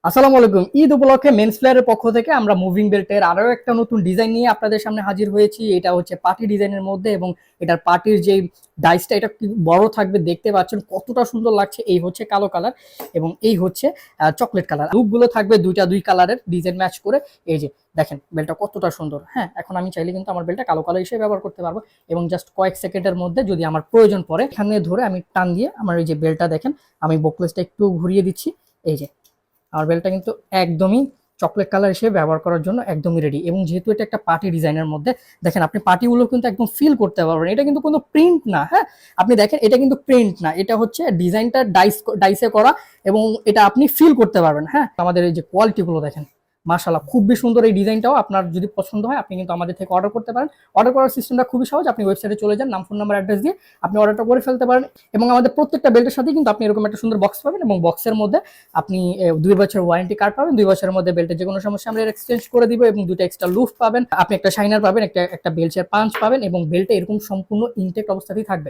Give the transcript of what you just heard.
আসসালামু আলাইকুম। ঈদ উপলক্ষে মেন্স ফ্লেয়ারের পক্ষ থেকে আমরা মুভিং বেল্টের আরো একটা নতুন ডিজাইন নিয়ে আপনাদের সামনে হাজির হয়েছি। এটা হচ্ছে পার্টি ডিজাইনের মধ্যে এবং এটার পার্টির যে ডাইসটা এটা কি বড় থাকবে, দেখতে পাচ্ছেন কতটা সুন্দর লাগছে। এই হচ্ছে কালো কালার এবং এই হচ্ছে চকলেট কালার। লুকগুলো থাকবে দুই কালারের ডিজাইন ম্যাচ করে। এই যে দেখেন বেলটা কতটা সুন্দর। হ্যাঁ, এখন আমি চাইলে কিন্তু আমার বেলটা কালো কালার হিসেবে ব্যবহার করতে পারবো এবং জাস্ট কয়েক সেকেন্ডের মধ্যে যদি আমার প্রয়োজন পড়ে এখানে ধরে আমি টান দিয়ে আমার এই যে বেলটা দেখেন, আমি বোকলেসটা একটু ঘুরিয়ে দিচ্ছি। এই যে আর বেলটা কিন্তু একদমই চকলেট কালার হিসেবে ব্যবহার করার জন্য একদমই রেডি। এবং যেহেতু এটা একটা পার্টি ডিজাইনের মধ্যে, দেখেন আপনি পার্টিগুলো কিন্তু একদম ফিল করতে পারবেন। এটা কিন্তু কোনো প্রিন্ট না। হ্যাঁ, আপনি দেখেন এটা কিন্তু প্রিন্ট না, এটা হচ্ছে ডিজাইনটা ডাইসে করা এবং এটা আপনি ফিল করতে পারবেন। হ্যাঁ, আমাদের এই যে কোয়ালিটিগুলো দেখেন, মাশাআল্লাহ খুবই সুন্দর। এই ডিজাইনটাও আপনার যদি পছন্দ হয় আপনি কিন্তু আমাদের থেকে অর্ডার করতে পারেন। অর্ডার করার সিস্টেমটা খুবই সহজ। আপনি ওয়েবসাইটে চলে যান, নাম, ফোন নাম্বার, অ্যাড্রেস দিয়ে আপনি অর্ডারটা করে ফেলতে পারেন। এবং আমাদের প্রত্যেকটা বেল্টের সাথে কিন্তু আপনি এরকম একটা সুন্দর বক্স পাবেন এবং বক্সের মধ্যে আপনি 2 বছর ওয়ারেন্টি কার্ড পাবেন। 2 বছরের মধ্যে বেল্টের যে কোনো সমস্যা আমরা এক্সচেঞ্জ করে দিব এবং 2টা এক্সট্রা লুফ পাবেন। আপনি একটা শাইনার পাবেন, একটা বেল্টের পাঞ্চ পাবেন এবং বেল্টে এরকম সম্পূর্ণ ইনটেক্ট অবস্থাতেই থাকবে।